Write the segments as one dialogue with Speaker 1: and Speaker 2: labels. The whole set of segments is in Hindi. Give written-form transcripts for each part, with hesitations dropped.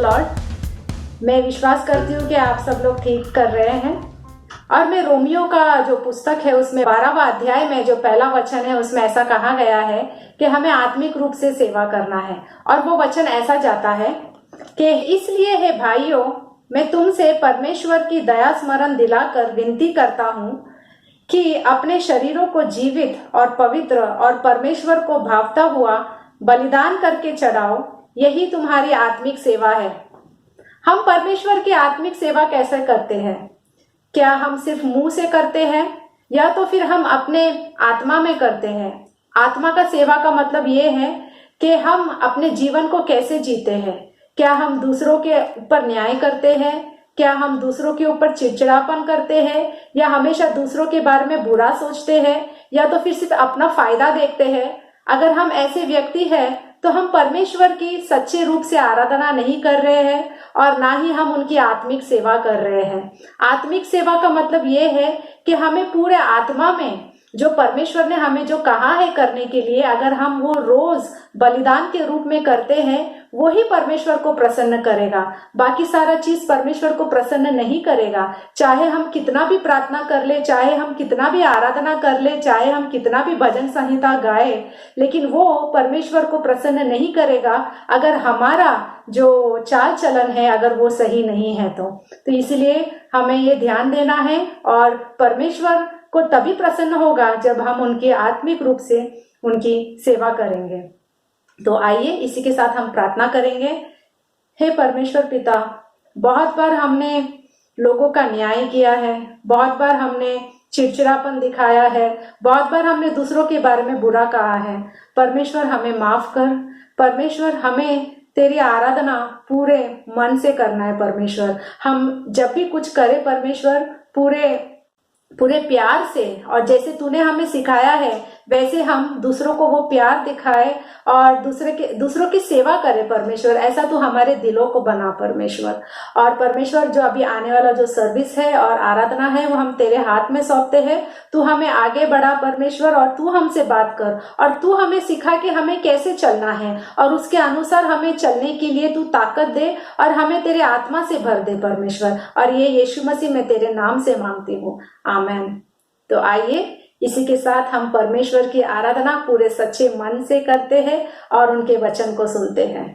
Speaker 1: लॉर्ड। मैं विश्वास करती हूँ कि आप सब लोग ठीक कर रहे हैं। और मैं रोमियो का जो पुस्तक है उसमें 12वां अध्याय में जो पहला वचन है उसमें ऐसा कहा गया है कि हमें आत्मिक रूप से सेवा करना है। और वो वचन ऐसा जाता है कि इसलिए है भाइयों, मैं तुमसे परमेश्वर की दया स्मरण दिलाकर विनती करता हूँ कि अपने शरीरों को जीवित और पवित्र और परमेश्वर को भावता हुआ बलिदान करके चढ़ाओ, यही तुम्हारी आत्मिक सेवा है। हम परमेश्वर की आत्मिक सेवा कैसे करते हैं? क्या हम सिर्फ मुंह से करते हैं या तो फिर हम अपने आत्मा में करते हैं? आत्मा का सेवा का मतलब ये है कि हम अपने जीवन को कैसे जीते हैं। क्या हम दूसरों के ऊपर न्याय करते हैं? क्या हम दूसरों के ऊपर चिड़चिड़ापन करते हैं या हमेशा दूसरों के बारे में बुरा सोचते हैं या तो फिर सिर्फ अपना फायदा देखते हैं? अगर हम ऐसे व्यक्ति हैं तो हम परमेश्वर की सच्चे रूप से आराधना नहीं कर रहे हैं और ना ही हम उनकी आत्मिक सेवा कर रहे हैं। आत्मिक सेवा का मतलब ये है कि हमें पूरे आत्मा में जो परमेश्वर ने हमें जो कहा है करने के लिए, अगर हम वो रोज बलिदान के रूप में करते हैं, वो ही परमेश्वर को प्रसन्न करेगा। बाकी सारा चीज परमेश्वर को प्रसन्न नहीं करेगा। चाहे हम कितना भी प्रार्थना कर ले, चाहे हम कितना भी आराधना कर ले, चाहे हम कितना भी भजन संहिता गाए, लेकिन वो परमेश्वर को प्रसन्न नहीं करेगा अगर हमारा जो चाल चलन है अगर वो सही नहीं है तो इसलिए हमें ये ध्यान देना है। और परमेश्वर को तभी प्रसन्न होगा जब हम उनके आत्मिक रूप से उनकी सेवा करेंगे। तो आइए इसी के साथ हम प्रार्थना करेंगे। हे परमेश्वर पिता, बहुत बार हमने लोगों का न्याय किया है, बहुत बार हमने चिड़चिड़ापन दिखाया है, बहुत बार हमने दूसरों के बारे में बुरा कहा है। परमेश्वर हमें माफ कर। परमेश्वर हमें तेरी आराधना पूरे मन से करना है। परमेश्वर हम जब भी कुछ करें परमेश्वर पूरे प्यार से, और जैसे तूने हमें सिखाया है वैसे हम दूसरों को वो प्यार दिखाए और दूसरों की सेवा करें परमेश्वर। ऐसा तू हमारे दिलों को बना परमेश्वर। और परमेश्वर जो अभी आने वाला जो सर्विस है और आराधना है वो हम तेरे हाथ में सौंपते हैं। तू हमें आगे बढ़ा परमेश्वर और तू हमसे बात कर और तू हमें सिखा कि हमें कैसे चलना है और उसके अनुसार हमें चलने के लिए तू ताकत दे और हमें तेरे आत्मा से भर दे परमेश्वर। और ये यीशु मसीह मैं तेरे नाम से मांगती हूँ, आमीन। तो आइए इसी के साथ हम परमेश्वर की आराधना पूरे सच्चे मन से करते हैं और उनके वचन को सुनते हैं।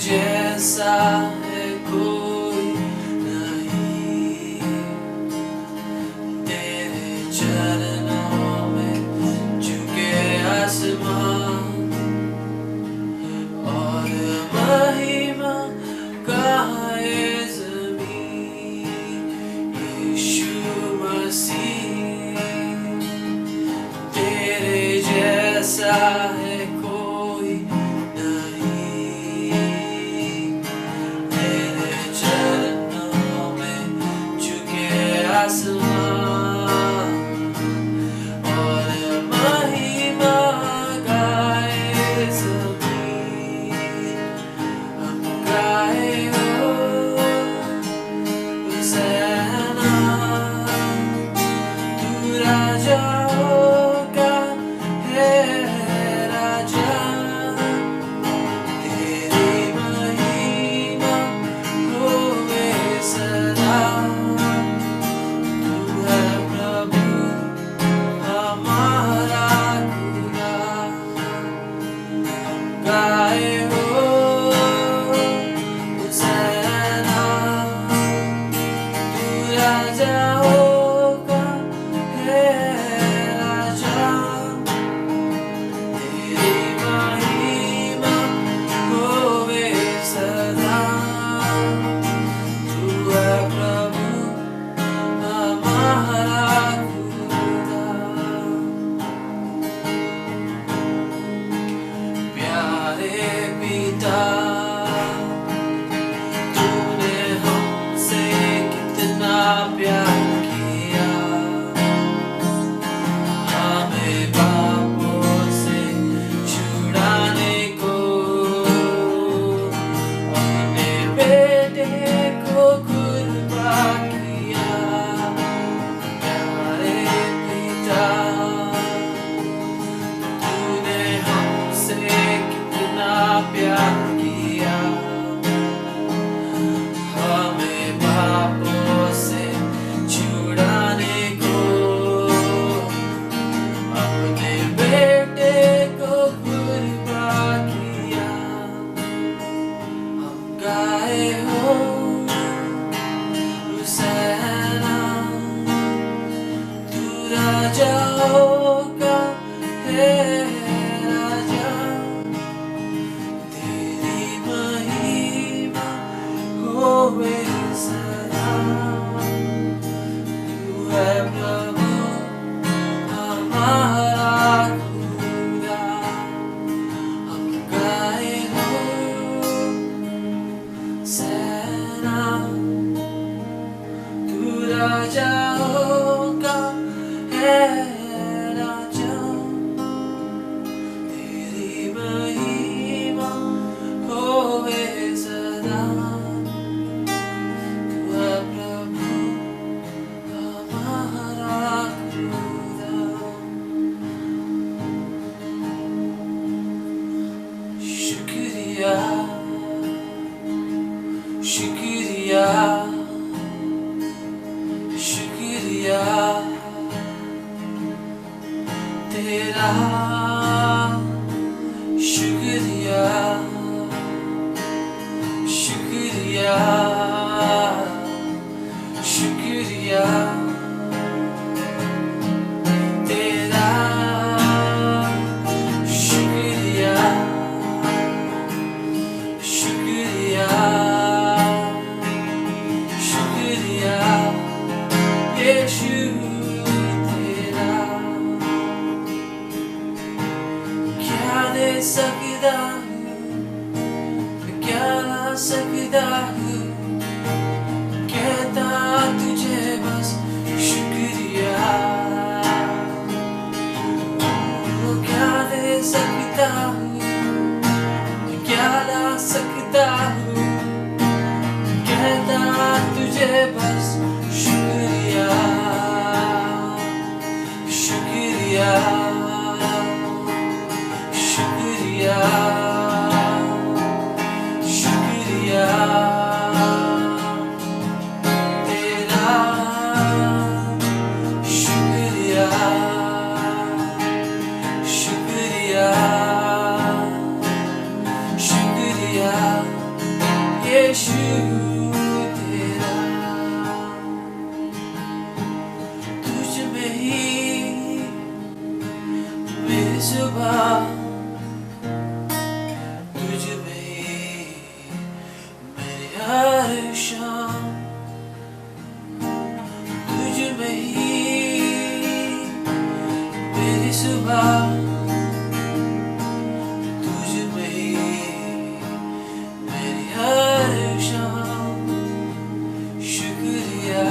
Speaker 2: जैसा है कोई नहीं, तेरे चरणों में झुके आसमान और महिमा कहाँ है ज़मीन। यीशु मसीह तेरे जैसा है कोई राजा का है पिता तूने हमसे कितना प्यार किया, हमें पापों से छुड़ाने को अपने बेटे को कुर्बान किया। प्यारे पिता तूने हमसे कितना प्यार किया, हमें पापों से छुड़ाने को अपने बेटे को कुर्बान किया। हम गाए हो हुसैना, तू राजा होगा है राजा, तेरी महिमा होवे सदा। तू है प्रभु हमारा खुदा, हम गाए हो सेना, तू राजा होगा है राजा, तेरी महिमा होवे सदा। तू है प्रभु हमारा खुदा। शुक्रिया शुक्रिया शुक्रिया तेरा, शुक्रिया शुक्रिया शुक्रिया तेरा, शुक्रिया शुक्रिया शुक्रिया यीशु तेरा। क्या दे सकता हूँ, क्या ला सकता हूँ, कहता तुझे बस शुक्रिया। क्या दे सकता हूँ, क्या ला सकता हूँ, कहता तुझे बस शुक्रिया शुक्रिया शुक्रिया शुक्रिया तेरा, शुक्रिया शुक्रिया शुक्रिया यीशु तेरा। तुझ में ही मेरी सुबह, तुझ में ही मेरी हर शाम, तुझ में ही मेरी सुबह, तुझ में ही मेरी हर शाम। शुक्रिया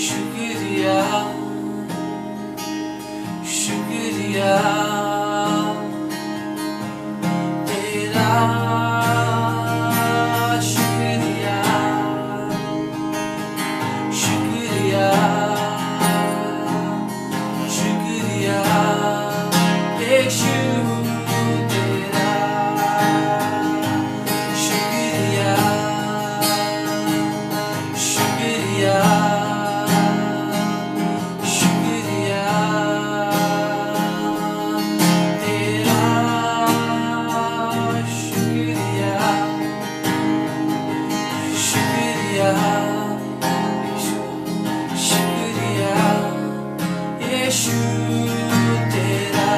Speaker 2: शुक्रिया शुक्रिया तेरा, शुक्रिया शुक्रिया शुक्रिया यीशु तेरा। शुक्रिया शुक्रिया शुक्रिया तेरा, शुक्रिया शुक्रिया शुक्रिया यीशु तेरा।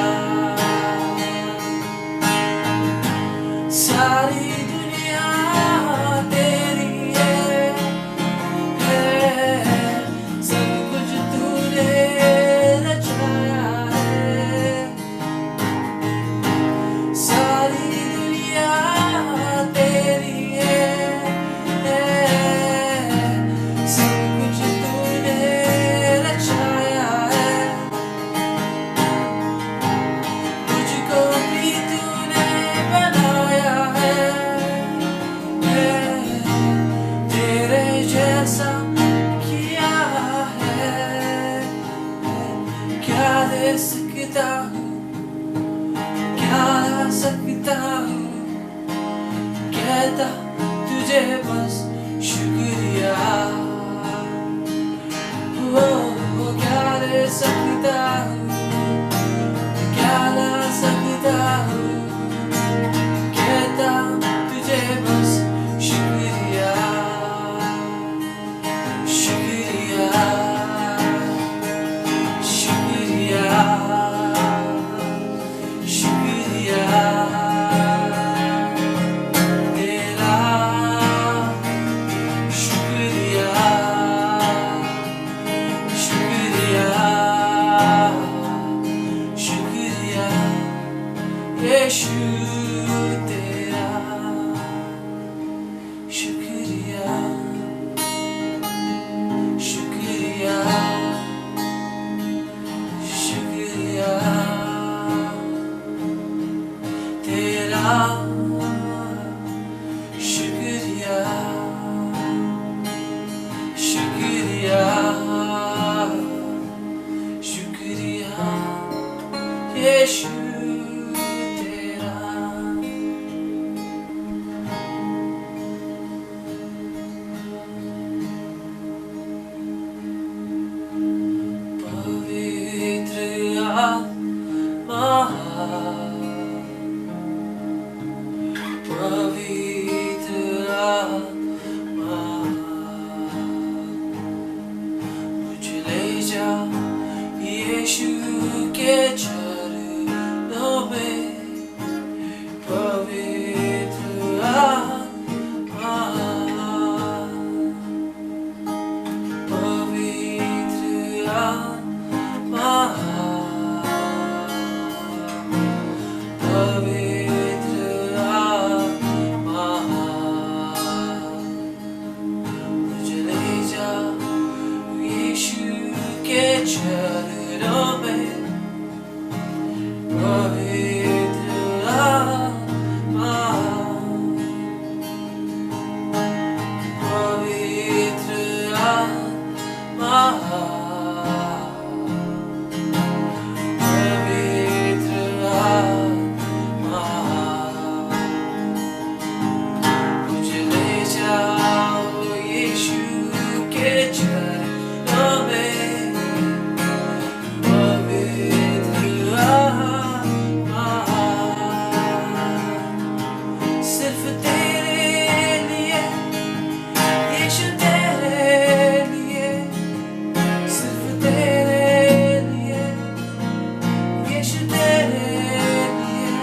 Speaker 2: सारी दुनिया तेरी है, सब कुछ तूने रचाया है। सकता हूँ, क्या सकता हूँ, कहता तुझे बस शुक्रिया। वो क्या ले सकता हूँ, क्या ला सकता हूँ, कहता तुझे बस शुक्रिया, शुक्रिया, शुक्रिया, शुक्रिया तेरा, शुक्रिया, शुक्रिया, शुक्रिया यीशु तेरा, शुक्रिया, शुक्रिया, शुक्रिया तेरा, शुक्रिया, शुक्रिया, शुक्रिया यीशु तेरा। पवित्र आत्मा, पवित्र आत्मा, मुझे ले जा यीशु के चरणों में। पवित्र आत्मा, पवित्र आत्मा, पवित्र आत्मा, मुझे ले जा यीशु के चरणों में। पवित्र आत्मा, पवित्र आत्मा, पवित्र आत्मा, मुझे ले जाओ यीशु के चरणों में। पवित्र आत्मा, सिर्फ तेरे लिए यीशु, तेरे लिए, सिर्फ तेरे लिए यीशु, तेरे लिए,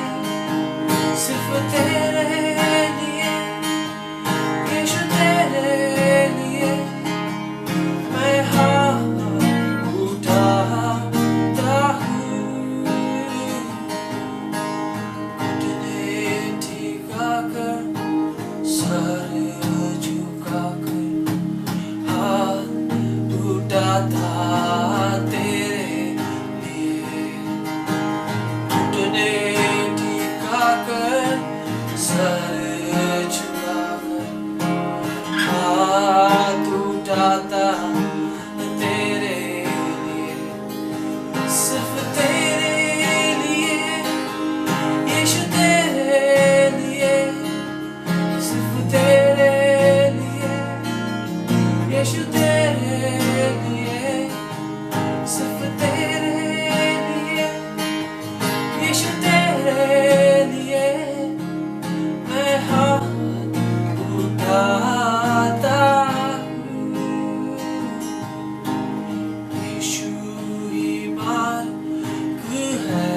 Speaker 2: सिर्फ तेरे लिए यीशु, तेरे लिए मैं हाथ उठाता हूँ। घुटने टिकाकर, सर झुकाकर, हाथ उठाता तेरे लिए। घुटने टिकाकर, सर झुकाकर, हाथ उठाता तेरे लिए, सिर्फ तेरे लिए यीशु, तेरे लिए, सिर्फ तेरे लिए यीशु, तेरे लिए, सिर्फ तेरे लिए यीशु, तेरे लिए मैं हाथ उठाता हूँ। यीशु ही मार्ग है,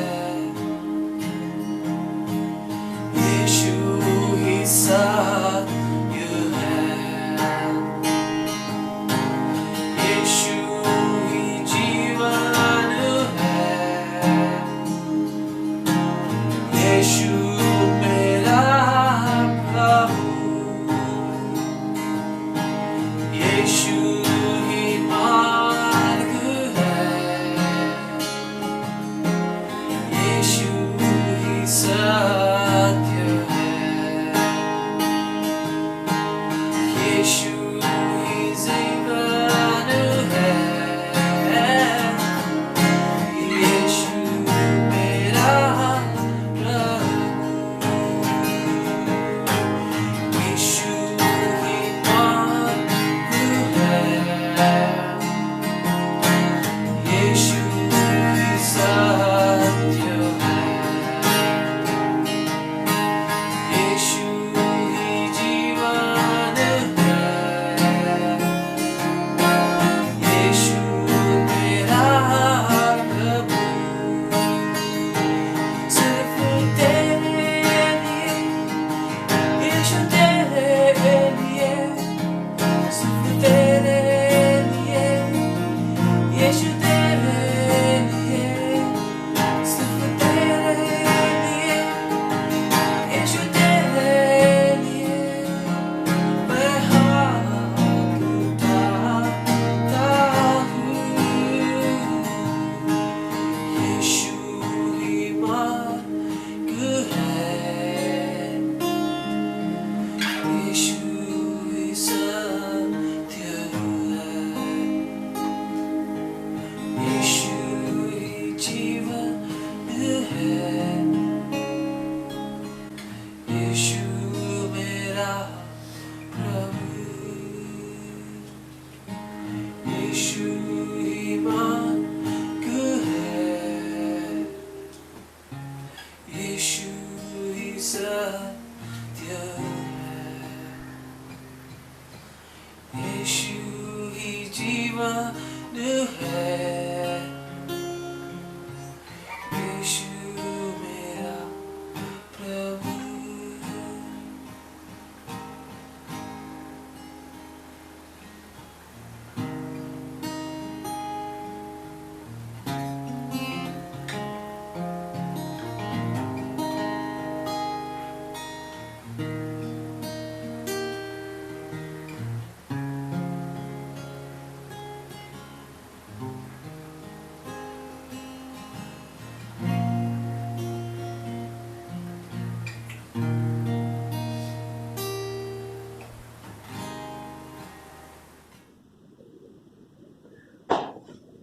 Speaker 2: यीशु ही सत्य है, यीशु ही जीवन है, यीशु मेरा प्रभु, यीशु ही मार्ग है, यीशु ही सत्य है, यीशु ही जीवन है, यीशु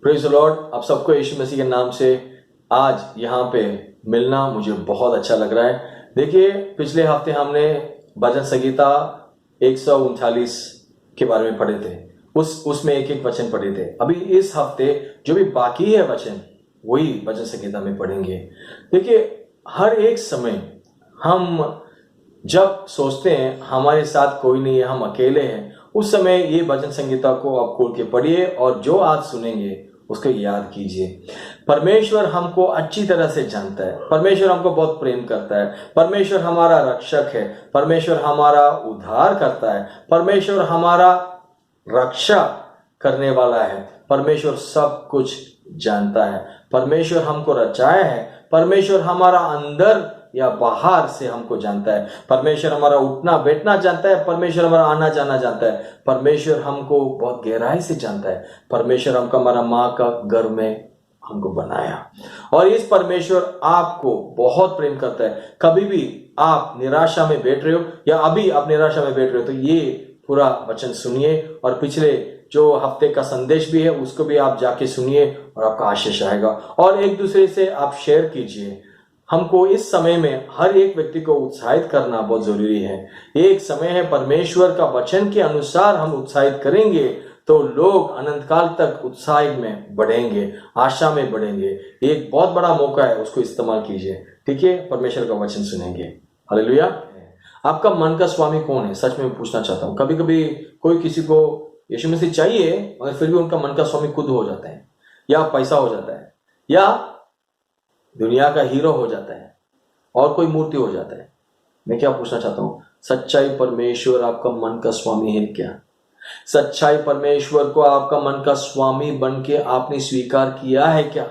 Speaker 3: प्रेज द लॉर्ड। आप सबको यीशु मसीह के नाम से आज यहाँ पे मिलना मुझे बहुत अच्छा लग रहा है। देखिए, पिछले हफ्ते हमने भजन संगीता 139 के बारे में पढ़े थे, उसमें एक एक वचन पढ़े थे। अभी इस हफ्ते जो भी बाकी है वचन, वही भजन संगीता में पढ़ेंगे। देखिए, हर एक समय हम जब सोचते हैं हमारे साथ कोई नहीं है, हम अकेले हैं, उस समय ये भजन संगीता को आप खोल के पढ़िए और जो आज सुनेंगे उसको याद कीजिए। परमेश्वर हमको अच्छी तरह से जानता है, परमेश्वर हमको बहुत प्रेम करता है, परमेश्वर हमारा रक्षक है, परमेश्वर हमारा उद्धार करता है, परमेश्वर हमारा रक्षा करने वाला है, परमेश्वर सब कुछ जानता है, परमेश्वर हमको रचाया है, परमेश्वर हमारा अंदर या बाहर से हमको जानता है, परमेश्वर हमारा उठना बैठना जानता है, परमेश्वर हमारा आना जाना जानता है, परमेश्वर हमको बहुत गहराई से जानता है, परमेश्वर हमको हमारा माँ का गर्भ में हमको बनाया और इस परमेश्वर आपको बहुत प्रेम करता है। कभी भी आप निराशा में बैठ रहे हो या अभी आप निराशा में बैठ रहे हो तो ये पूरा वचन सुनिए और पिछले जो हफ्ते का संदेश भी है उसको भी आप जाके सुनिए और आपका आशीष आएगा। और एक दूसरे से आप शेयर कीजिए। हमको इस समय में हर एक व्यक्ति को उत्साहित करना बहुत जरूरी है। एक समय है परमेश्वर का वचन के अनुसार हम उत्साहित करेंगे तो लोग अनंत काल तक उत्साह में बढ़ेंगे, आशा में बढ़ेंगे। एक बहुत बड़ा मौका है, उसको इस्तेमाल कीजिए। ठीक है, परमेश्वर का वचन सुनेंगे। हालेलुया। आपका मन का स्वामी कौन है? सच में पूछना चाहता हूँ। कभी कभी कोई किसी को यीशु मसीह चाहिए मगर फिर भी उनका मन का स्वामी खुद हो जाता है, या पैसा हो जाता है, या दुनिया का हीरो हो जाता है, और कोई मूर्ति हो जाता है। मैं क्या पूछना चाहता हूँ, सच्चाई परमेश्वर आपका मन का स्वामी है क्या? सच्चाई परमेश्वर को आपका मन का स्वामी बन के आपने स्वीकार किया है क्या?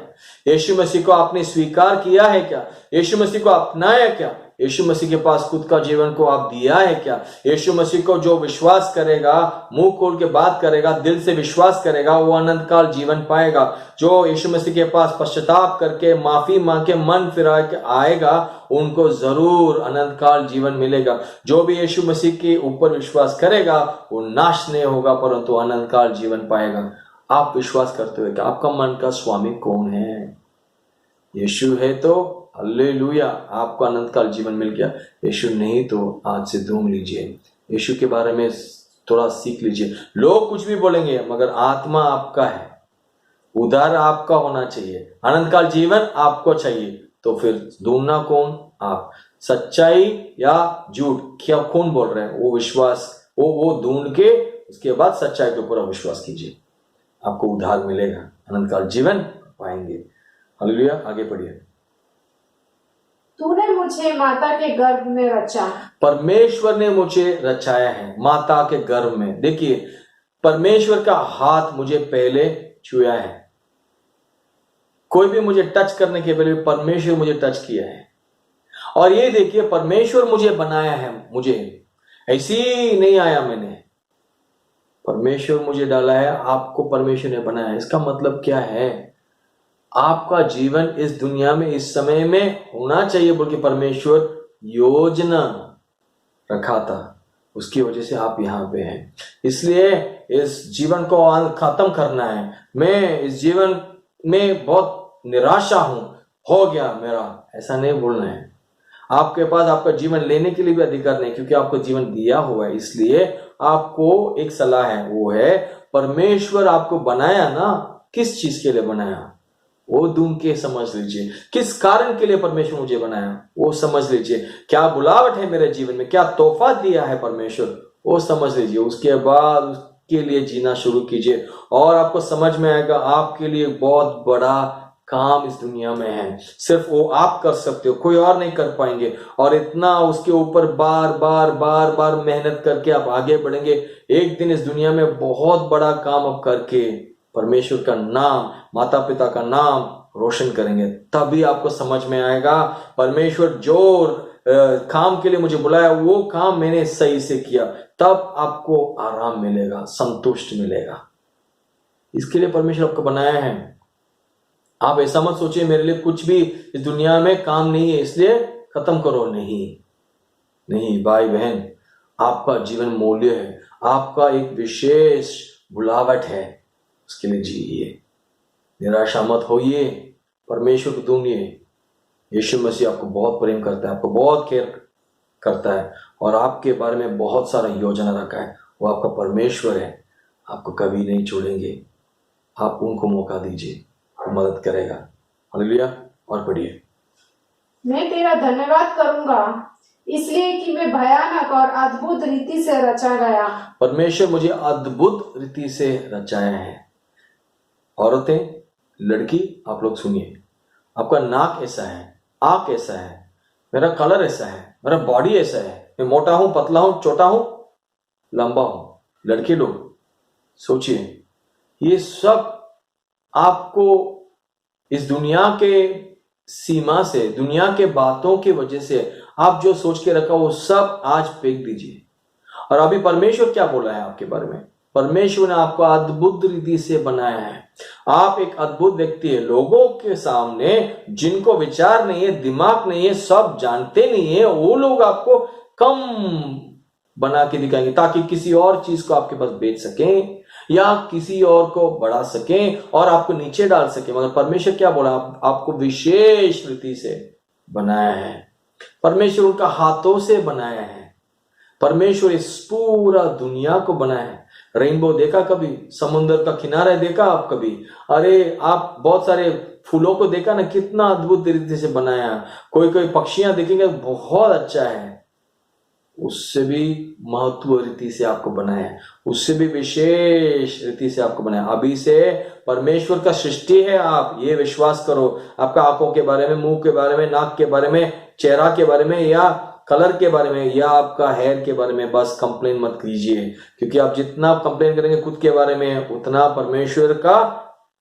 Speaker 3: यीशु मसीह को आपने स्वीकार किया है क्या? यीशु मसीह को अपनाया क्या? यीशु मसीह के पास खुद का जीवन को आप दिया है क्या? यीशु मसीह को जो विश्वास करेगा, मुंह खोल के बात करेगा, दिल से विश्वास करेगा, वो अनंत काल जीवन पाएगा। जो यीशु मसीह के पास पश्चाताप करके माफी मांग के मन फिरा के आएगा, उनको जरूर अनंत काल जीवन मिलेगा। जो भी यीशु मसीह के ऊपर विश्वास करेगा वो नाश नहीं होगा परंतु अनंत काल जीवन पाएगा। आप विश्वास करते हो कि आपका मन का स्वामी कौन है? यीशु है तो हालेलुया, आपको अनंत काल जीवन मिल गया। यीशु नहीं तो आज से ढूंढ लीजिए, यीशु के बारे में थोड़ा सीख लीजिए। लोग कुछ भी बोलेंगे मगर आत्मा आपका है, उद्धार आपका होना चाहिए, अनंत काल जीवन आपको चाहिए। तो फिर ढूंढना कौन? आप। सच्चाई या झूठ क्या कौन बोल रहे हैं वो विश्वास वो ढूंढ के उसके बाद सच्चाई के ऊपर विश्वास कीजिए, आपको उद्धार मिलेगा, अनंत काल जीवन पाएंगे। हालेलुया। आगे पढ़िए।
Speaker 1: तूने मुझे माता के गर्भ में रचा।
Speaker 3: परमेश्वर ने मुझे रचाया है माता के गर्भ में। देखिए, परमेश्वर का हाथ मुझे पहले छुआ है। कोई भी मुझे टच करने के पहले परमेश्वर मुझे टच किया है। और ये देखिए, परमेश्वर मुझे बनाया है, मुझे ऐसी नहीं आया मैंने, परमेश्वर मुझे डाला है। आपको परमेश्वर ने बनाया है। इसका मतलब क्या है? आपका जीवन इस दुनिया में इस समय में होना चाहिए बोल के परमेश्वर योजना रखा था, उसकी वजह से आप यहाँ पे हैं। इसलिए इस जीवन को खत्म करना है। मैं इस जीवन में बहुत निराशा हूं, हो गया मेरा, ऐसा नहीं बोलना है। आपके पास आपका जीवन लेने के लिए भी अधिकार नहीं, क्योंकि आपको जीवन दिया हुआ है। इसलिए आपको एक सलाह है, वो है परमेश्वर आपको बनाया ना, किस चीज के लिए बनाया वो ढूंढ के समझ लीजिए। किस कारण के लिए परमेश्वर मुझे बनाया वो समझ लीजिए। क्या बुलावट है मेरे जीवन में, क्या तोहफा दिया है परमेश्वर, वो समझ लीजिए। उसके बाद उसके लिए जीना शुरू कीजिए और आपको समझ में आएगा आपके लिए बहुत बड़ा काम इस दुनिया में है। सिर्फ वो आप कर सकते हो, कोई और नहीं कर पाएंगे। और इतना उसके ऊपर बार बार बार बार मेहनत करके आप आगे बढ़ेंगे। एक दिन इस दुनिया में बहुत बड़ा काम आप करके परमेश्वर का नाम, माता पिता का नाम रोशन करेंगे। तभी आपको समझ में आएगा परमेश्वर जो काम के लिए मुझे बुलाया वो काम मैंने सही से किया। तब आपको आराम मिलेगा, संतुष्ट मिलेगा। इसके लिए परमेश्वर आपको बनाया है। आप ऐसा मत सोचिए मेरे लिए कुछ भी इस दुनिया में काम नहीं है इसलिए खत्म करो। नहीं भाई बहन, आपका जीवन मूल्य है, आपका एक विशेष बुलावट है, उसके लिए जिए। निराशा मत होइए, परमेश्वर को ढूंढिए। यीशु मसीह आपको बहुत प्रेम करता है, आपको बहुत केयर करता है और आपके बारे में बहुत सारा योजना रखा है। वो आपका परमेश्वर है, आपको कभी नहीं छोड़ेंगे। आप उनको मौका दीजिए, वो मदद करेगा। हालेलुया। और पढ़िए।
Speaker 1: मैं तेरा धन्यवाद करूंगा इसलिए कि मैं भयानक और अद्भुत रीति से रचा गया।
Speaker 3: परमेश्वर मुझे अद्भुत रीति से रचाया है। औरतें, लड़की, आप लोग सुनिए, आपका नाक ऐसा है, आंख ऐसा है, मेरा कलर ऐसा है, मेरा बॉडी ऐसा है, मैं मोटा हूं, पतला हूं, छोटा हूं, लंबा हूं। लड़के लोग सोचिए, ये सब आपको इस दुनिया के सीमा से, दुनिया के बातों की वजह से आप जो सोच के रखा वो सब आज फेंक दीजिए। और अभी परमेश्वर क्या बोला है आपके बारे में? परमेश्वर ने आपको अद्भुत रीति से बनाया है। आप एक अद्भुत व्यक्ति है। लोगों के सामने जिनको विचार नहीं है, दिमाग नहीं है, सब जानते नहीं है, वो लोग आपको कम बना के दिखाएंगे ताकि किसी और चीज को आपके पास बेच सकें या किसी और को बढ़ा सकें और आपको नीचे डाल सके। मगर परमेश्वर क्या बोला? आपको विशेष रीति से बनाया है। परमेश्वर उनका हाथों से बनाया है। परमेश्वर इस पूरा दुनिया को बनाया है। रेनबो देखा कभी? समुद्र का किनारा देखा आप कभी? अरे आप बहुत सारे फूलों को देखा ना, कितना अद्भुत रीति से बनाया। कोई कोई पक्षियां देखेंगे बहुत अच्छा है। उससे भी महत्व रीति से आपको बनाया है, उससे भी विशेष रीति से आपको बनाया। अभी से परमेश्वर का सृष्टि है आप, ये विश्वास करो। आपका आंखों के बारे में, मुंह के बारे में, नाक के बारे में, चेहरा के बारे में या कलर के बारे में या आपका हेयर के बारे में बस कंप्लेन मत कीजिए, क्योंकि आप जितना कंप्लेन करेंगे खुद के बारे में उतना परमेश्वर का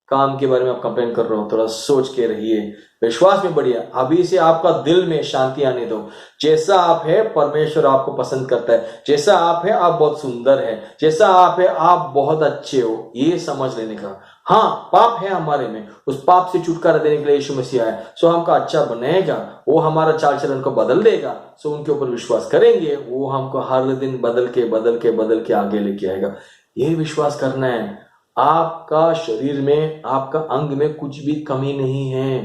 Speaker 3: काम के बारे में आप कंप्लेन कर रहे हो। थोड़ा सोच के रहिए, विश्वास में बढ़िया। अभी से आपका दिल में शांति आने दो। जैसा आप है परमेश्वर आपको पसंद करता है। जैसा आप है आप बहुत सुंदर है। जैसा आप है आप बहुत अच्छे हो, ये समझ लेने का। हाँ, पाप है हमारे में, उस पाप से छुटकारा देने के लिए यीशु मसीह आया। सो हमका अच्छा बनाएगा, वो हमारा चाल चलन को बदल देगा। सो उनके ऊपर विश्वास करेंगे, वो हमको हर दिन बदल के आगे लेके आएगा। ये विश्वास करना है। आपका शरीर में, आपका अंग में कुछ भी कमी नहीं है।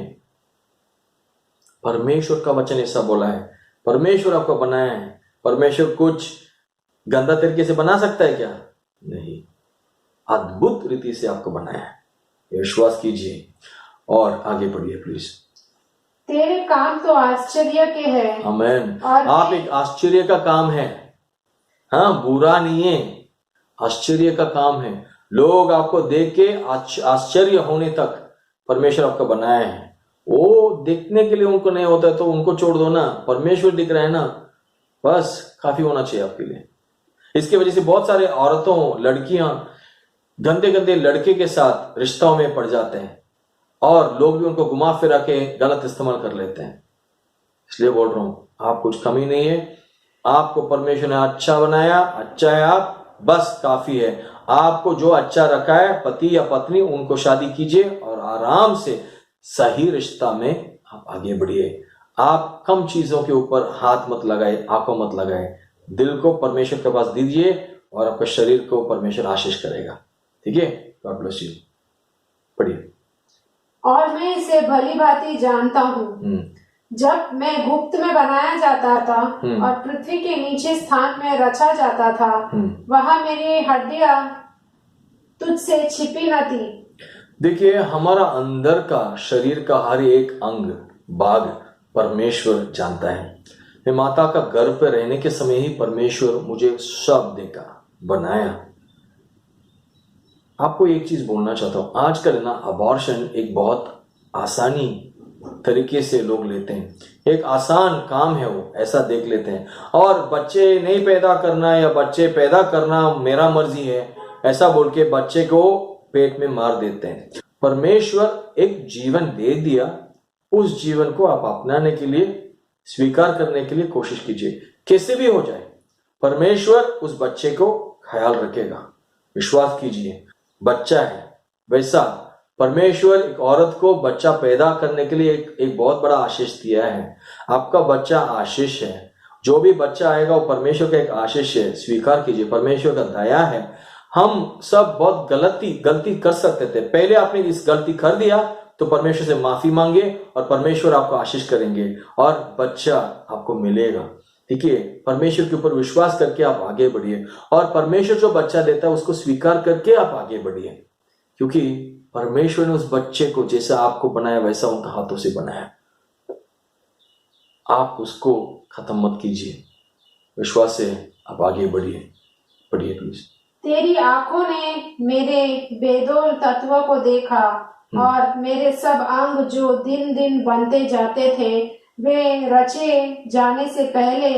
Speaker 3: परमेश्वर का वचन ऐसा बोला है। परमेश्वर आपको बनाया है। परमेश्वर कुछ गंदा तरीके से बना सकता है क्या? नहीं, अद्भुत रीति से आपको बनाया है। विश्वास कीजिए और आगे बढ़िए प्लीज।
Speaker 1: तेरे काम तो आश्चर्य के हैं।
Speaker 3: आमीन। आप एक आश्चर्य का काम है। हाँ, बुरा नहीं है, आश्चर्य का काम है। लोग आपको देख के आश्चर्य होने तक परमेश्वर आपका बनाया है। वो देखने के लिए उनको नहीं होता है तो उनको छोड़ दो ना, परमेश्वर दिख रहा है ना, बस काफी होना चाहिए आपके लिए। इसकी वजह से बहुत सारे औरतों, लड़कियां गंदे गंदे लड़के के साथ रिश्तों में पड़ जाते हैं और लोग भी उनको घुमा फिरा के गलत इस्तेमाल कर लेते हैं। इसलिए बोल रहा हूं, आप कुछ कमी नहीं है। आपको परमेश्वर ने अच्छा बनाया, अच्छा है आप, बस काफी है। आपको जो अच्छा रखा है, पति या पत्नी, उनको शादी कीजिए और आराम से सही रिश्ता में आप आगे बढ़िए। आप कम चीजों के ऊपर हाथ मत लगाए, आंखों मत लगाए। दिल को परमेश्वर के पास दीजिए और आपके शरीर को परमेश्वर आशीष करेगा। ठीक है? God bless you. पढ़िए।
Speaker 1: और मैं इसे भली भांति जानता हूँ, जब मैं गुप्त में बनाया जाता था और पृथ्वी के नीचे स्थान में रचा जाता था, वहां मेरी हड्डियां तुझसे छिपी न थी।
Speaker 3: देखिए, हमारा अंदर का शरीर का हर एक अंग भाग परमेश्वर जानता है। मैं माता का गर्भ पे रहने के समय ही परमेश्वर मुझे सब देखा, बनाया। आपको एक चीज बोलना चाहता हूं, आजकल ना अबॉर्शन एक बहुत आसानी तरीके से लोग लेते हैं। एक आसान काम है, वो ऐसा देख लेते हैं। और बच्चे नहीं पैदा करना या बच्चे पैदा करना मेरा मर्जी है, ऐसा बोल के बच्चे को पेट में मार देते हैं। परमेश्वर एक जीवन दे दिया, उस जीवन को आप अपनाने के लिए, स्वीकार करने के लिए कोशिश कीजिए। कैसे भी हो जाए, परमेश्वर उस बच्चे को ख्याल रखेगा। विश्वास कीजिए, बच्चा है। वैसा परमेश्वर एक औरत को बच्चा पैदा करने के लिए एक बहुत बड़ा आशीष दिया है। आपका बच्चा आशीष है। जो भी बच्चा आएगा वो परमेश्वर का एक आशीष है। स्वीकार कीजिए, परमेश्वर का दया है। हम सब बहुत गलती कर सकते थे। पहले आपने इस गलती कर दिया तो परमेश्वर से माफी मांगे और परमेश्वर आपको आशीष करेंगे और बच्चा आपको मिलेगा। देखिए, परमेश्वर के ऊपर विश्वास करके आप आगे बढ़िए और परमेश्वर जो बच्चा देता है उसको स्वीकार करके आप आगे बढ़िए, क्योंकि परमेश्वर ने उस बच्चे को जैसा आपको बनाया वैसा उनका हाथों से बनाया। आप उसको खत्म मत कीजिए, विश्वास से आप आगे बढ़िए प्लीज।
Speaker 1: तेरी आंखों ने मेरे बेदोल तत्वों को देखा और मेरे सब अंग जो दिन दिन बनते जाते थे वे रचे जाने से पहले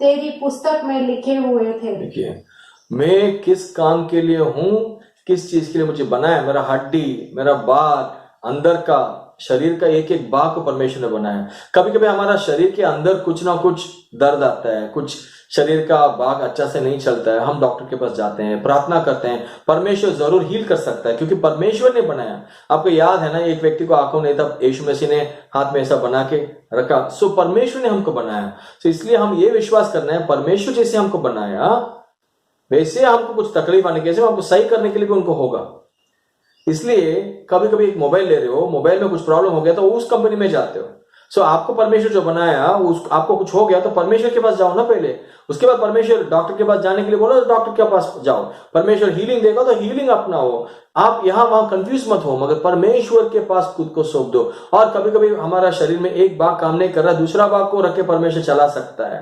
Speaker 1: तेरी पुस्तक में लिखे हुए थे।
Speaker 3: देखिए, मैं किस काम के लिए हूँ, किस चीज के लिए मुझे बनाया। मेरा हड्डी, मेरा बाल, अंदर का शरीर का एक एक भाग को परमेश्वर ने बनाया। कभी कभी हमारा शरीर के अंदर कुछ ना कुछ दर्द आता है, कुछ शरीर का भाग अच्छा से नहीं चलता है, हम डॉक्टर के पास जाते हैं, प्रार्थना करते हैं, परमेश्वर जरूर हील कर सकता है क्योंकि परमेश्वर ने बनाया। आपको याद है ना, एक व्यक्ति को आंखों नहीं था, यीशु मसीह ने हाथ में ऐसा बना के रखा। सो परमेश्वर ने हमको बनाया। सो इसलिए हम ये विश्वास करना है, परमेश्वर जैसे हमको बनाया वैसे हमको कुछ तकलीफ आने के हमको सही करने के लिए भी उनको होगा। इसलिए कभी कभी एक मोबाइल ले रहे हो, मोबाइल में कुछ प्रॉब्लम हो गया तो उस कंपनी में जाते हो। सो आपको परमेश्वर जो बनाया आपको कुछ हो गया तो परमेश्वर के पास जाओ ना पहले, उसके बाद परमेश्वर डॉक्टर के पास जाने के लिए बोलो तो डॉक्टर के पास जाओ। परमेश्वर हीलिंग देगा तो हीलिंग अपनाओ। आप यहाँ वहां कंफ्यूज मत हो, मगर परमेश्वर के पास खुद को सौंप दो। और कभी कभी हमारा शरीर में एक भाग काम नहीं कर रहा, दूसरा भाग को रख के परमेश्वर चला सकता है,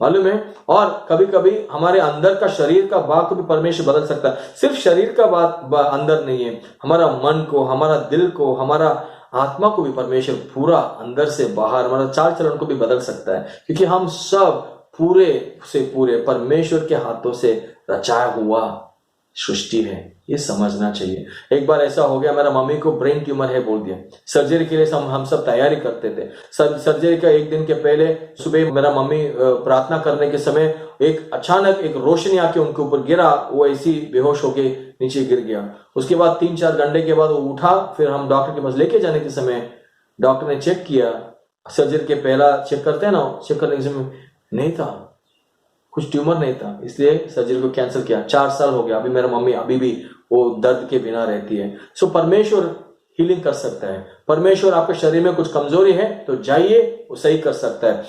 Speaker 3: मालूम है। और कभी कभी हमारे अंदर का शरीर का भाग को भी परमेश्वर बदल सकता है। सिर्फ शरीर का बात अंदर नहीं है, हमारा मन को, हमारा दिल को, हमारा आत्मा को भी परमेश्वर पूरा अंदर से बाहर, हमारा चाल चलन को भी बदल सकता है, क्योंकि हम सब पूरे से पूरे परमेश्वर के हाथों से रचाया हुआ सृष्टि है। ये समझना चाहिए। एक बार ऐसा हो गया, मेरा मम्मी को ब्रेन ट्यूमर है बोल दिया। सर्जरी के लिए हम सब तैयारी करते थे। सर्जरी का एक दिन के पहले सुबह मेरा मम्मी प्रार्थना करने के समय एक अचानक एक रोशनी आके उनके ऊपर गिरा, वो ऐसी बेहोश होके नीचे गिर गया। उसके बाद 3-4 घंटे के बाद वो उठा। फिर हम डॉक्टर के पास लेके जाने के समय डॉक्टर ने चेक किया, सर्जरी के पहला चेक करते हैं ना, चेक करने के समय नहीं था, कुछ ट्यूमर नहीं था, इसलिए सर्जरी को कैंसिल किया। 4 साल हो गया, अभी मेरा मम्मी अभी भी वो दर्द के बिना रहती है। सो परमेश्वर हीलिंग कर सकता है। परमेश्वर आपके शरीर में कुछ कमजोरी है तो जाइए, वो सही कर सकता है।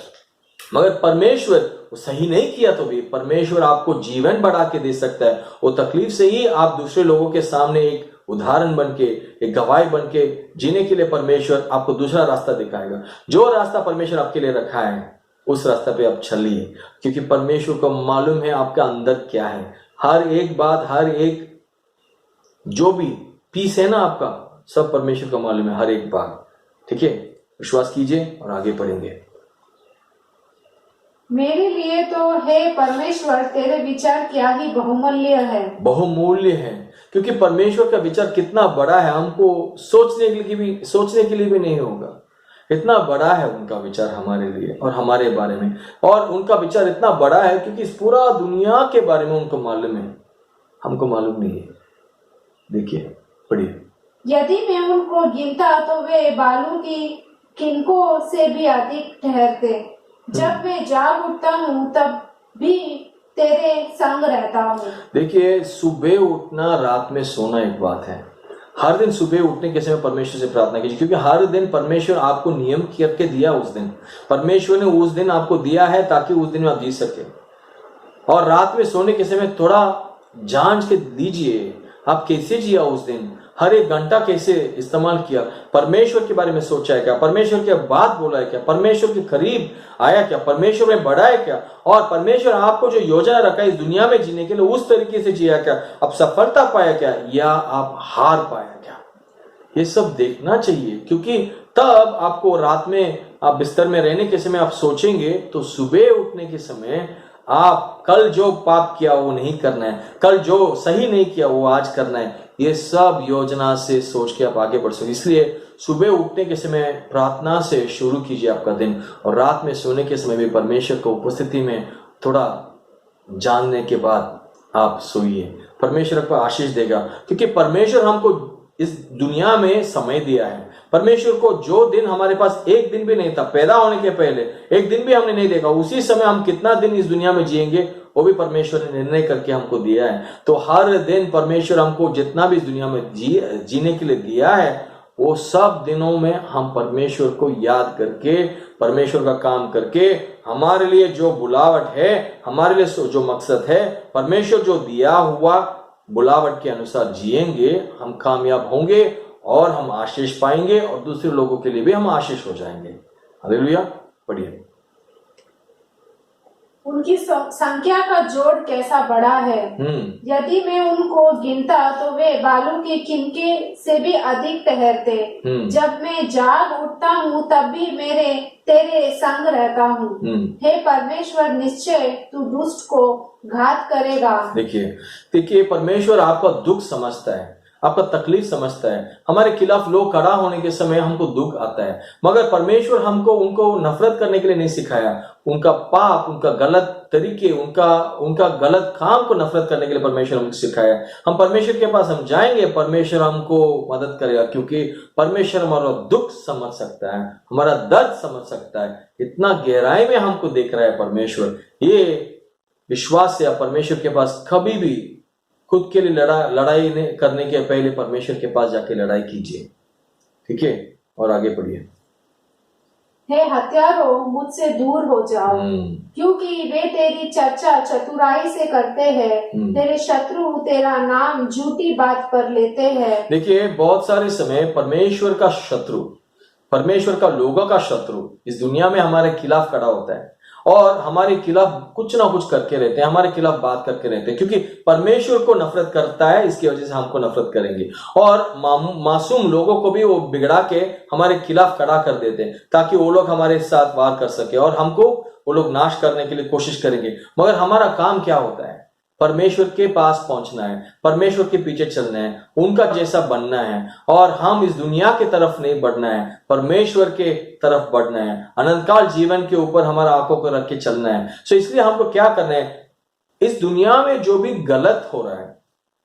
Speaker 3: मगर परमेश्वर वो सही नहीं किया तो भी परमेश्वर आपको जीवन बढ़ा के दे सकता है। वो तकलीफ से ही आप दूसरे लोगों के सामने एक उदाहरण बन के, एक गवाही बन के जीने के लिए परमेश्वर आपको दूसरा रास्ता दिखाएगा। जो रास्ता परमेश्वर आपके लिए रखा है उस रास्ते पे आप चलिए, क्योंकि परमेश्वर को मालूम है आपका अंदर क्या है। हर एक बात, हर एक जो भी पीस है ना आपका, सब परमेश्वर को मालूम है, हर एक बात। ठीक है, विश्वास कीजिए और आगे बढ़ेंगे।
Speaker 1: मेरे लिए तो हे परमेश्वर तेरे विचार क्या ही बहुमूल्य है।
Speaker 3: बहुमूल्य है, क्योंकि परमेश्वर का विचार कितना बड़ा है, हमको सोचने के लिए भी नहीं होगा। इतना बड़ा है उनका विचार हमारे लिए और हमारे बारे में। और उनका विचार इतना बड़ा है क्योंकि इस पूरा दुनिया के बारे में उनको मालूम है, हमको मालूम नहीं है। देखिए, पढ़िए।
Speaker 1: यदि मैं उनको गिनता तो वे बालू की किनकों से भी अधिक ठहरते। जब मैं जाग उठता हूँ तब भी तेरे संग रहता हूँ। देखिए, सुबह उठना, रात में सोना एक बात है। हर दिन सुबह उठने के समय परमेश्वर से प्रार्थना कीजिए, क्योंकि हर दिन परमेश्वर आपको नियम करके दिया। उस दिन परमेश्वर ने उस दिन आपको दिया है ताकि उस दिन में आप जी सके। और रात में सोने के समय थोड़ा जांच के दीजिए आप कैसे जिया उस दिन, हर एक घंटा कैसे इस्तेमाल किया, परमेश्वर के बारे में सोचा है क्या, परमेश्वर के बात बोला है क्या, परमेश्वर के करीब आया क्या, परमेश्वर में बढ़ा है क्या, और परमेश्वर आपको जो योजना रखा है इस दुनिया में जीने के लिए उस तरीके से जिया क्या, आप सफलता पाया क्या या आप हार पाया क्या। ये सब देखना चाहिए, क्योंकि तब आपको रात में आप बिस्तर में रहने के समय आप सोचेंगे तो सुबह उठने के समय आप कल जो पाप किया वो नहीं करना है, कल जो सही नहीं किया वो आज करना है। ये सब योजना से सोच के आप आगे बढ़ सकते। इसलिए सुबह उठने के समय प्रार्थना से शुरू कीजिए आपका दिन, और रात में सोने के समय भी परमेश्वर को उपस्थिति में थोड़ा जानने के बाद आप सोइए। परमेश्वर आपको आशीष देगा, क्योंकि परमेश्वर हमको इस दुनिया में समय दिया है,
Speaker 3: परमेश्वर को जो दिन हमारे पास एक दिन भी नहीं था, पैदा होने के पहले एक दिन भी हमने नहीं देखा, उसी समय हम कितना दिन इस दुनिया में जिएंगे वो भी परमेश्वर ने निर्णय करके हमको दिया है। तो हर दिन परमेश्वर हमको जितना भी इस दुनिया में जीने के लिए दिया है, वो सब दिनों में हम परमेश्वर को याद करके, परमेश्वर का काम करके, हमारे लिए जो बुलावट है, हमारे लिए जो मकसद है, परमेश्वर जो दिया हुआ बुलावट के अनुसार जिएंगे, हम कामयाब होंगे और हम आशीष पाएंगे और दूसरे लोगों के लिए भी हम आशीष हो जाएंगे। हालेलुया। पढ़िए।
Speaker 1: उनकी संख्या का जोड़ कैसा बड़ा है। यदि मैं उनको गिनता तो वे बालू के किनके से भी अधिक ठहरते। जब मैं जाग उठता हूँ तब भी मेरे तेरे संग रहता हूँ। हे परमेश्वर, निश्चय तू दुष्ट को घात करेगा।
Speaker 3: देखिए परमेश्वर आपका दुख समझता है, आपका तकलीफ समझता है। हमारे खिलाफ लोग खड़ा होने के समय हमको दुख आता है, मगर परमेश्वर हमको उनको नफरत करने के लिए नहीं सिखाया। उनका पाप, उनका गलत तरीके, उनका गलत काम को नफरत करने के लिए परमेश्वर हमको सिखाया। हम परमेश्वर के पास हम जाएंगे, परमेश्वर हमको मदद करेगा, क्योंकि परमेश्वर हमारा दुख समझ सकता है, हमारा दर्द समझ सकता है। इतना गहराई में हमको देख रहा है परमेश्वर। ये विश्वास से आप परमेश्वर के पास कभी भी खुद के लिए लड़ाई करने के पहले परमेश्वर के पास जाके लड़ाई कीजिए। ठीक है, और आगे पढ़िए।
Speaker 1: हे हत्यारों, मुझसे दूर हो जाओ, क्योंकि वे तेरी चर्चा चतुराई से करते हैं। तेरे शत्रु तेरा नाम झूठी बात पर लेते हैं। देखिए
Speaker 3: बहुत सारे समय परमेश्वर का शत्रु, परमेश्वर का लोगों का शत्रु इस दुनिया में हमारे खिलाफ खड़ा होता है और हमारे खिलाफ कुछ ना कुछ करके रहते हैं, हमारे खिलाफ बात करके रहते हैं, क्योंकि परमेश्वर को नफरत करता है, इसकी वजह से हमको नफरत करेंगे। और मासूम लोगों को भी वो बिगड़ा के हमारे खिलाफ खड़ा कर देते हैं, ताकि वो लोग हमारे साथ वार कर सके और हमको वो लोग नाश करने के लिए कोशिश करेंगे। मगर हमारा काम क्या होता है? परमेश्वर के पास पहुंचना है, परमेश्वर के पीछे चलना है, उनका जैसा बनना है, और हम इस दुनिया की तरफ नहीं बढ़ना है, परमेश्वर के तरफ बढ़ना है। अनंतकाल जीवन के ऊपर हमारा आंखों को रख के चलना है। सो इसलिए हमको क्या करना है? इस दुनिया में जो भी गलत हो रहा है,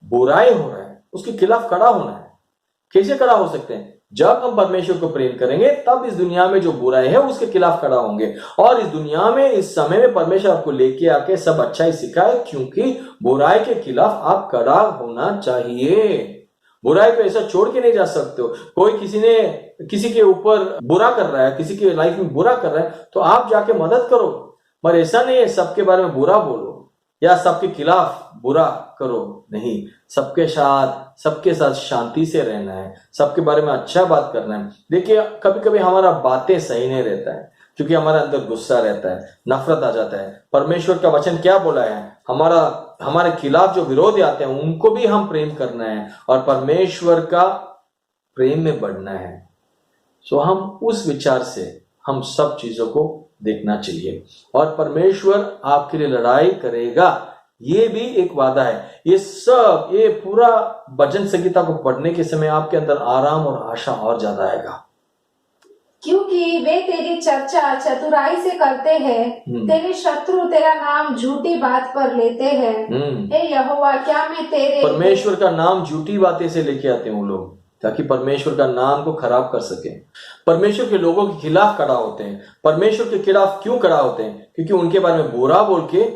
Speaker 3: बुराई हो रहा है, उसके खिलाफ खड़ा होना है। कैसे खड़ा हो सकते हैं? जब हम परमेश्वर को प्रेम करेंगे तब इस दुनिया में जो बुराई है उसके खिलाफ खड़ा होंगे। और इस दुनिया में इस समय में परमेश्वर आपको लेके आके सब अच्छाई सिखाए, क्योंकि बुराई के खिलाफ आप खड़ा होना चाहिए। बुराई को ऐसा छोड़ के नहीं जा सकते हो। कोई किसी के ऊपर बुरा कर रहा है, किसी के लाइफ में बुरा कर रहा है, तो आप जाके मदद करो। पर ऐसा नहीं है सबके बारे में बुरा बोलो या सबके खिलाफ बुरा करो, नहीं। सबके साथ शांति से रहना है, सबके बारे में अच्छा बात करना है। देखिए कभी कभी हमारा बातें सही नहीं रहता है, क्योंकि हमारे अंदर गुस्सा रहता है, नफरत आ जाता है। परमेश्वर का वचन क्या बोला है? हमारे खिलाफ जो विरोधी आते हैं उनको भी हम प्रेम करना है और परमेश्वर का प्रेम में बढ़ना है। सो हम उस विचार से हम सब चीजों को देखना चाहिए, और परमेश्वर आपके लिए लड़ाई करेगा, ये भी एक वादा है। ये पूरा भजन संगीता को पढ़ने के समय आपके अंदर आराम और आशा और ज्यादा आएगा,
Speaker 1: क्योंकि वे तेरी चर्चा चतुराई से करते हैं। तेरे शत्रु तेरा नाम झूठी बात पर लेते हैं। हे यहोवा, क्या मैं तेरे
Speaker 3: परमेश्वर का नाम झूठी बातें से लेके आते हैं वो लोग, ताकि परमेश्वर का नाम को खराब कर सके। परमेश्वर के लोगों के खिलाफ खड़ा होते हैं। परमेश्वर के खिलाफ क्यों खड़ा होते हैं? क्योंकि उनके बारे में बुरा बोल के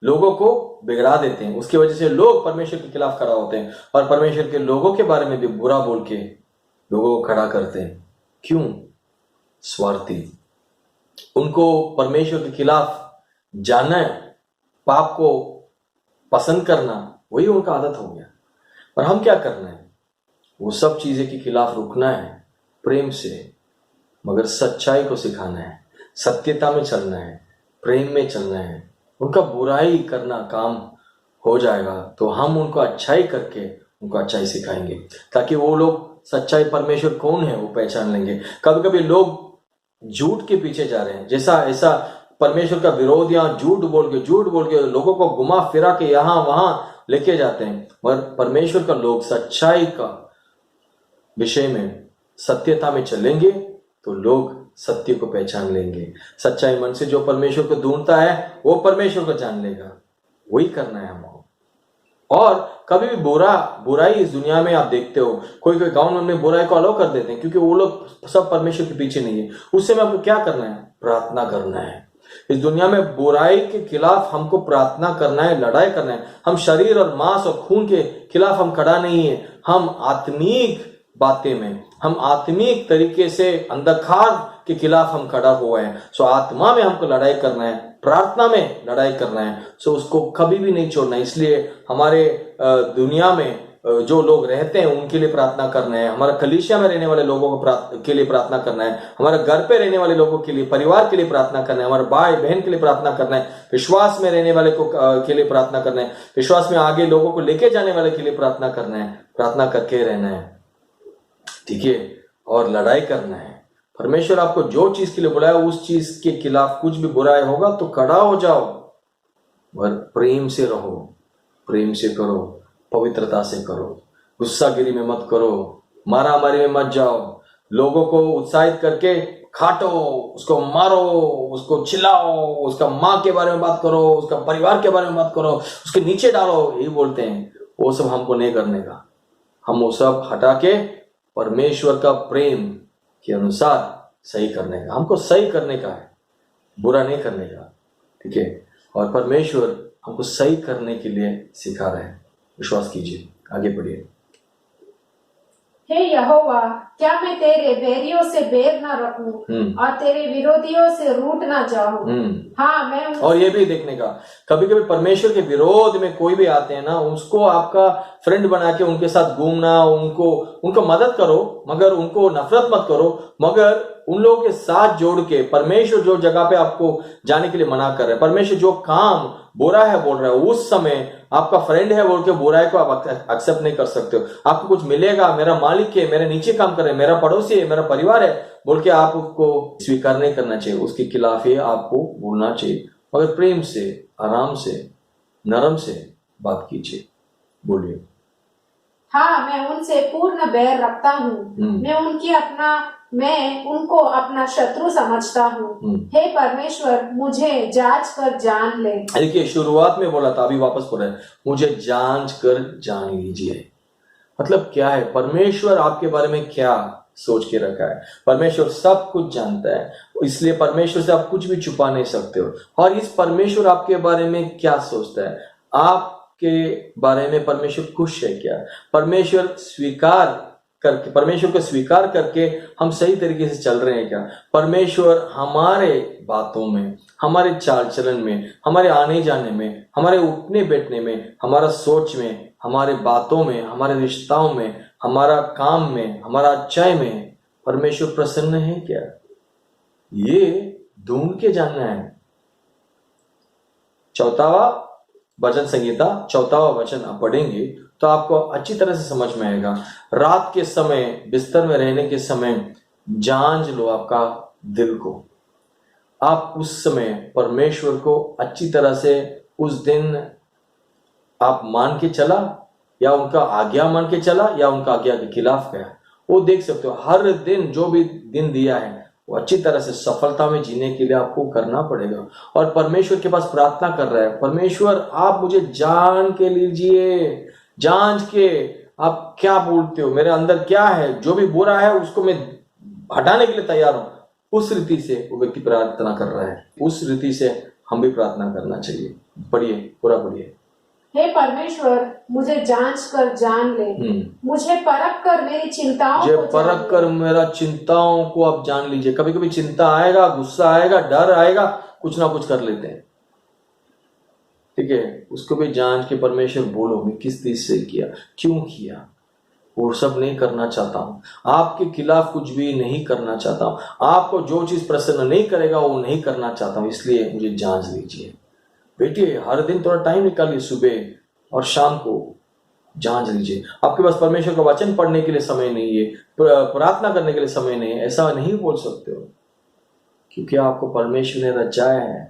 Speaker 3: लोगों को बिगड़ा देते हैं। उसकी वजह से लोग परमेश्वर के खिलाफ खड़ा होते हैं और परमेश्वर के लोगों के बारे में भी बुरा बोल के लोगों को खड़ा करते हैं। क्यों? स्वार्थी। उनको परमेश्वर के खिलाफ जाना, पाप को पसंद करना, वही उनका आदत हो गया। और हम क्या करना है? वो सब चीजें के खिलाफ रुकना है प्रेम से, मगर सच्चाई को सिखाना है, सत्यता में चलना है, प्रेम में चलना है। उनका बुराई करना काम हो जाएगा तो हम उनको अच्छाई करके उनको अच्छाई सिखाएंगे, ताकि वो लोग सच्चाई परमेश्वर कौन है वो पहचान लेंगे। कभी कभी लोग झूठ के पीछे जा रहे हैं, ऐसा परमेश्वर का विरोध या झूठ बोल के लोगों को घुमा फिरा के यहां वहां लेके जाते हैं। मगर परमेश्वर का लोग सच्चाई का विषय में सत्यता में चलेंगे तो लोग सत्य को पहचान लेंगे। सच्चाई मन से जो परमेश्वर को ढूंढता है वो परमेश्वर को जान लेगा। वही करना है हमको। और कभी भी बुराई इस दुनिया में आप देखते हो, कोई कोई गांव में अपने बुराई को अलाउ कर देते हैं, क्योंकि वो लोग सब परमेश्वर के पीछे नहीं है। उससे में आपको क्या करना है? प्रार्थना करना है। इस दुनिया में बुराई के खिलाफ हमको प्रार्थना करना है, लड़ाई करना है। हम शरीर और मांस और खून के खिलाफ हम खड़ा नहीं है, हम आत्मिक बातें में, हम आत्मिक तरीके से अंधकार के खिलाफ हम खड़ा हुए हैं। सो आत्मा में हमको लड़ाई करना है, प्रार्थना में लड़ाई करना है। सो उसको कभी भी नहीं छोड़ना। इसलिए हमारे दुनिया में जो लोग रहते हैं उनके लिए प्रार्थना करना है, हमारा कलीसिया में रहने वाले लोगों के लिए प्रार्थना करना है, हमारे घर पे रहने वाले लोगों के लिए, परिवार के लिए प्रार्थना करना है, हमारे भाई बहन के लिए प्रार्थना करना है, विश्वास में रहने वाले के लिए प्रार्थना करना है, विश्वास में आगे लोगों को लेके जाने वाले के लिए प्रार्थना करना है। प्रार्थना करके रहना है, ठीक है, और लड़ाई करना है। परमेश्वर आपको जो चीज के लिए बुलाया उस चीज के खिलाफ कुछ भी बुराई होगा तो खड़ा हो जाओ, और प्रेम से रहो, प्रेम से करो, पवित्रता से करो, गुस्सागिरी में मत करो, मारामारी में मत जाओ, लोगों को उत्साहित करके खाटो, उसको मारो, उसको चिल्लाओ, उसका माँ के बारे में बात करो, उसका परिवार के बारे में बात करो, उसके नीचे डालो, यही बोलते हैं। वो सब हमको नहीं करने का। हम वो सब हटा के परमेश्वर का प्रेम के अनुसार सही करने का, हमको सही करने का है, बुरा नहीं करने का, ठीक है। और परमेश्वर हमको सही करने के लिए सिखा रहे हैं। विश्वास कीजिए, आगे बढ़िए।
Speaker 1: हे यहोवा, क्या मैं तेरे बैरियों से बैर न रखूं और तेरे विरोधियों से रूठ न जाऊं? हाँ, मैं
Speaker 3: और ये भी देखने का, कभी कभी परमेश्वर के विरोध में कोई भी आते हैं ना, उसको आपका फ्रेंड बना के उनके साथ घूमना, उनको मदद करो, मगर उनको नफरत मत करो, मगर उन लोगों के साथ जोड़ के परमेश्वर जो जगह पे आपको जाने के लिए मना कर रहे हैं, परमेश्वर जो काम बुरा है बोल रहा है, उस समय आपका फ्रेंड है बोल के बुराई को आप एक्सेप्ट नहीं कर सकते हो। आपको कुछ मिलेगा, मेरा मालिक है, मेरे नीचे काम कर रहे हैं, मेरा पड़ोसी है, मेरा परिवार है बोल के आप उसको स्वीकार नहीं करना चाहिए, उसके खिलाफ ही आपको बोलना चाहिए, मगर प्रेम से, आराम से, नरम से बात कीजिए, बोलिए।
Speaker 1: हाँ, मैं उनसे पूर्ण बैर रखता हूँ, मैं उनको अपना शत्रु समझता हूँ। हे परमेश्वर, मुझे जांच कर जान ले।
Speaker 3: देखिए, शुरुआत में बोला था, अभी वापस बोल रहे हैं, मुझे जांच कर जान लीजिए। मतलब क्या है? परमेश्वर आपके बारे में क्या सोच के रखा है? परमेश्वर सब कुछ जानता है, इसलिए परमेश्वर से आप कुछ भी छुपा नहीं सकते हो। और इस परमेश्वर आपके बारे में क्या सोचता है, आपके बारे में परमेश्वर खुश है क्या? परमेश्वर को स्वीकार करके हम सही तरीके से चल रहे हैं क्या? परमेश्वर हमारे बातों में, हमारे चाल चलन में, हमारे आने जाने में, हमारे उठने बैठने में, हमारा सोच में, हमारे बातों में, हमारे रिश्तों में, हमारा काम में, हमारा अच्छाई में परमेश्वर प्रसन्न है क्या? ये ढूंढ के जानना है। 4वां भजन संहिता 4वां वचन आप पढ़ेंगे तो आपको अच्छी तरह से समझ में आएगा। रात के समय, बिस्तर में रहने के समय जांच लो आपका दिल को। आप उस समय परमेश्वर को अच्छी तरह से उस दिन आप मान के चला, या उनका आज्ञा मान के चला, या उनका आज्ञा के खिलाफ गया, वो देख सकते हो। हर दिन जो भी दिन दिया है वो अच्छी तरह से सफलता में जीने के लिए आपको करना पड़ेगा। और परमेश्वर के पास प्रार्थना कर रहा है, परमेश्वर आप मुझे जान के लीजिए, जांच के आप क्या बोलते हो, मेरे अंदर क्या है, जो भी बुरा है उसको मैं हटाने के लिए तैयार हूं। उस रीति से वो व्यक्ति प्रार्थना कर रहा है, उस रीति से हम भी प्रार्थना करना चाहिए। पढ़िए, पूरा पढ़िए।
Speaker 1: हे परमेश्वर, मुझे जांच कर जान ले, मुझे परख कर मेरी चिंताओं को
Speaker 3: परख कर मेरा चिंताओं को आप जान लीजिए। कभी कभी चिंता आएगा, गुस्सा आएगा, डर आएगा, कुछ ना कुछ कर लेते हैं, ठीक है। उसको भी जांच के परमेश्वर बोलो, मैं किस चीज से किया, क्यों किया, वो सब नहीं करना चाहता हूँ, आपके खिलाफ कुछ भी नहीं करना चाहता हूँ, आपको जो चीज प्रसन्न नहीं करेगा वो नहीं करना चाहता हूँ, इसलिए मुझे जांच लीजिए। बेटिए, हर दिन थोड़ा टाइम निकालिए, सुबह और शाम को जांच लीजिए। आपके पास परमेश्वर का वचन पढ़ने के लिए समय नहीं है, प्रार्थना करने के लिए समय नहीं है, ऐसा नहीं बोल सकते हो, क्योंकि आपको परमेश्वर ने रचाया है।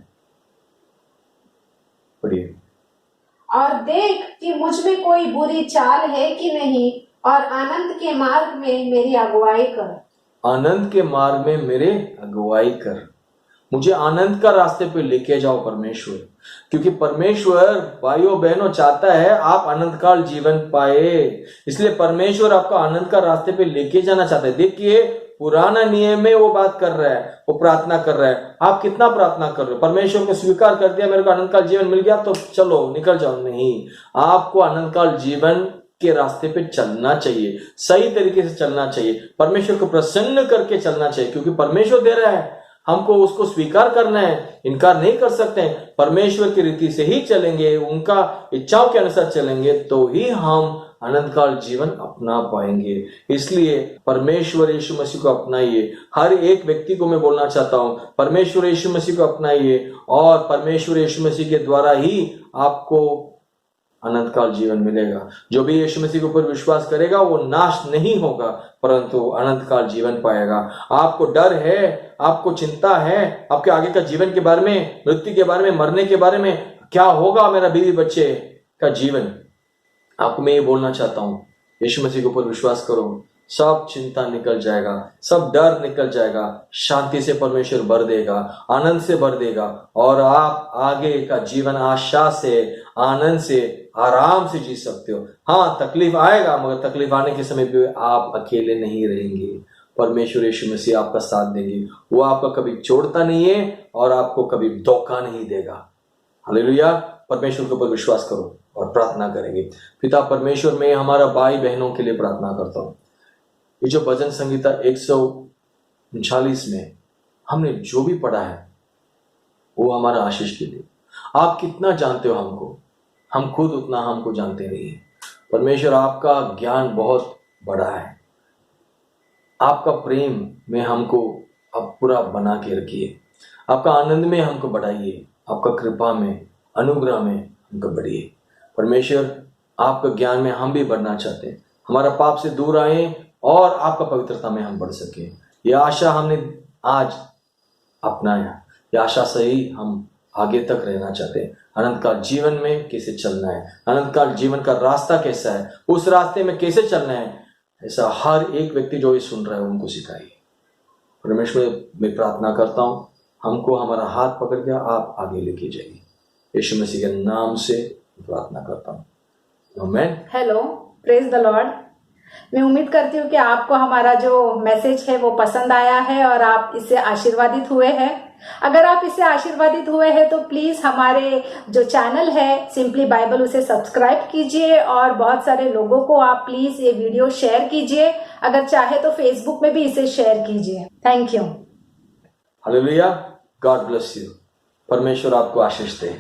Speaker 3: पढ़िए।
Speaker 1: और देख कि मुझ में कोई बुरी चाल है कि नहीं, और आनंद के मार्ग में मेरी अगुवाई कर।
Speaker 3: आनंद के मार्ग में मेरे अगुवाई कर। मुझे आनंद का रास्ते पे लेके जाओ परमेश्वर, क्योंकि परमेश्वर भाइयों बहनों चाहता है आप आनंद का जीवन पाए। इसलिए परमेश्वर आपका आनंद का रास्ते पे लेके जाना चाहता है। देखिए पुराना नियम में वो बात कर रहा है, वो प्रार्थना कर रहा है। आप कितना प्रार्थना कर रहे हो? परमेश्वर को स्वीकार कर दिया, मेरे को आनंद का जीवन मिल गया तो चलो निकल जाओ। नहीं, आपको आनंद का जीवन के रास्ते पे चलना चाहिए, सही तरीके से चलना चाहिए, परमेश्वर को प्रसन्न करके चलना चाहिए, क्योंकि परमेश्वर दे रहा है, हमको उसको स्वीकार करना है, इनकार नहीं कर सकते हैं। परमेश्वर की रीति से ही चलेंगे, उनका इच्छाओं के अनुसार चलेंगे तो ही हम अनंत काल जीवन अपना पाएंगे। इसलिए परमेश्वर यीशु मसीह को अपनाइए। हर एक व्यक्ति को मैं बोलना चाहता हूं, परमेश्वर यीशु मसीह को अपनाइए और परमेश्वर यीशु मसीह के द्वारा ही आपको अनंत काल जीवन मिलेगा। जो भी यीशु मसीह के ऊपर विश्वास करेगा वो नाश नहीं होगा, परंतु अनंत काल जीवन पाएगा। आपको डर है, आपको चिंता है आपके आगे का जीवन के बारे में, मृत्यु के बारे में, मरने के बारे में, क्या होगा मेरा बीवी बच्चे का जीवन, आपको मैं ये बोलना चाहता हूं, यीशु मसीह के ऊपर विश्वास करो, सब चिंता निकल जाएगा, सब डर निकल जाएगा, शांति से परमेश्वर भर देगा, आनंद से भर देगा और आप आगे का जीवन आशा से, आनंद से, आराम से जी सकते हो। हाँ तकलीफ आएगा, मगर तकलीफ आने के समय भी आप अकेले नहीं रहेंगे। परमेश्वर यीशु मसीह आपका साथ देंगे, वो आपका कभी छोड़ता नहीं है और आपको कभी धोखा नहीं देगा। हालेलुया। परमेश्वर के ऊपर विश्वास करो और प्रार्थना करेंगे। पिता परमेश्वर, मैं हमारा भाई बहनों के लिए प्रार्थना करता हूँ। ये जो भजन संगीता 139 में हमने जो भी पढ़ा है वो हमारा आशीष के लिए। आप कितना जानते हो हमको, हम खुद उतना हमको जानते नहीं है। परमेश्वर आपका ज्ञान बहुत बड़ा है, आपका प्रेम में हमको अब पूरा बना के रखिए, आपका आनंद में हमको बढ़ाइए, आपका कृपा में, अनुग्रह में हमको बढ़िए। परमेश्वर आपका ज्ञान में हम भी बढ़ना चाहते हैं, हमारा पाप से दूर आए और आपका पवित्रता में हम बढ़ सके। यह आशा हमने आज अपनाया, यह आशा से ही हम आगे तक रहना चाहते हैं। अनंत काल जीवन में कैसे चलना है, अनंत काल जीवन का रास्ता कैसा है, उस रास्ते में कैसे चलना है, ऐसा हर एक व्यक्ति जो ये सुन रहा है उनको सिखाइए। परमेश्वर मैं प्रार्थना करता हूँ, हमको हमारा हाथ पकड़ के आप आगे लेके जाइए। यीशु मसीह के नाम से प्रार्थना करता हूँ, आमीन।
Speaker 1: Hello, praise the Lord. मैं उम्मीद करती हूँ कि आपको हमारा जो मैसेज है वो पसंद आया है और आप इससे आशीर्वादित हुए हैं। अगर आप इससे आशीर्वादित हुए हैं तो प्लीज हमारे जो चैनल है सिंपली बाइबल, उसे सब्सक्राइब कीजिए और बहुत सारे लोगों को आप प्लीज ये वीडियो शेयर कीजिए। अगर चाहे तो फेसबुक में भी इसे शेयर कीजिए। Thank you.
Speaker 3: Hallelujah. God bless you. परमेश्वर आपको आशीष दे।